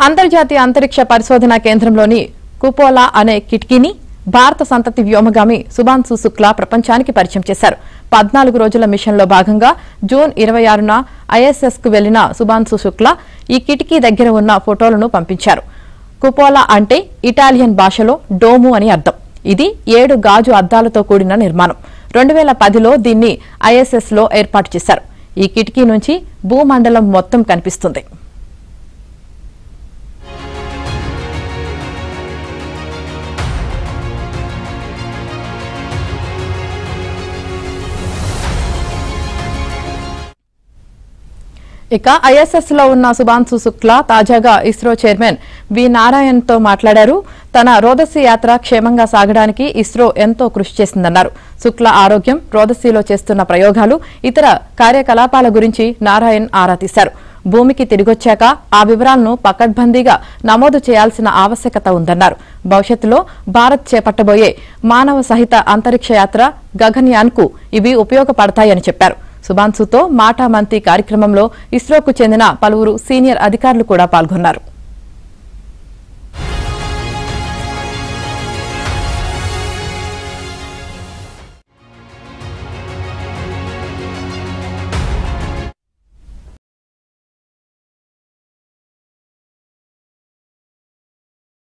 అంతర్జాతీయ అంతరిక్ష పరిశోధనా కేంద్రంలోని కుపోలా అనే కిటికీని భారత సంతతి వ్యోమగామి శుభాంశు శుక్లా ప్రపంచానికి పరిచయం చేశారు. 14 రోజుల మిషన్లో భాగంగా జూన్ 26న ఐఎస్ఎస్కు వెళ్లిన శుభాంశు శుక్లా ఈ కిటికీ దగ్గర ఉన్న ఫోటోలను పంపించారు. కుపోలా అంటే ఇటాలియన్ భాషలో డోము అని అర్థం. ఇది 7 గాజు అద్దాలతో కూడిన నిర్మాణం. 2010లో దీన్ని ఐఎస్ఎస్లో ఏర్పాటు చేశారు. ఈ కిటికీ నుంచి భూమండలం మొత్తం కనిపిస్తుంది. ఇక ఐఎస్ఎస్ లో ఉన్న శుభాంశు శుక్లా తాజాగా ఇస్రో చైర్మన్ వి నారాయణ్ తో మాట్లాడారు. తన రోదసీ యాత్ర క్షేమంగా సాగడానికి ఇస్రో ఎంతో కృషి చేసిందన్నారు. శుక్లా ఆరోగ్యం, రోదసీలో చేస్తున్న ప్రయోగాలు, ఇతర కార్యకలాపాల గురించి నారాయణ్ ఆరా తీశారు. భూమికి తిరిగొచ్చాక ఆ వివరాలను పకడ్బందీగా నమోదు చేయాల్సిన ఆవశ్యకత ఉందన్నారు. భవిష్యత్తులో భారత్ చేపట్టబోయే మానవ సహిత అంతరిక్ష యాత్ర గగన్యాన్కు ఇవి ఉపయోగపడతాయని చెప్పారు. శుభాంశుతో మాటామంతి కార్యక్రమంలో ఇస్రోకు చెందిన పలువురు సీనియర్ అధికారులు కూడా పాల్గొన్నారు.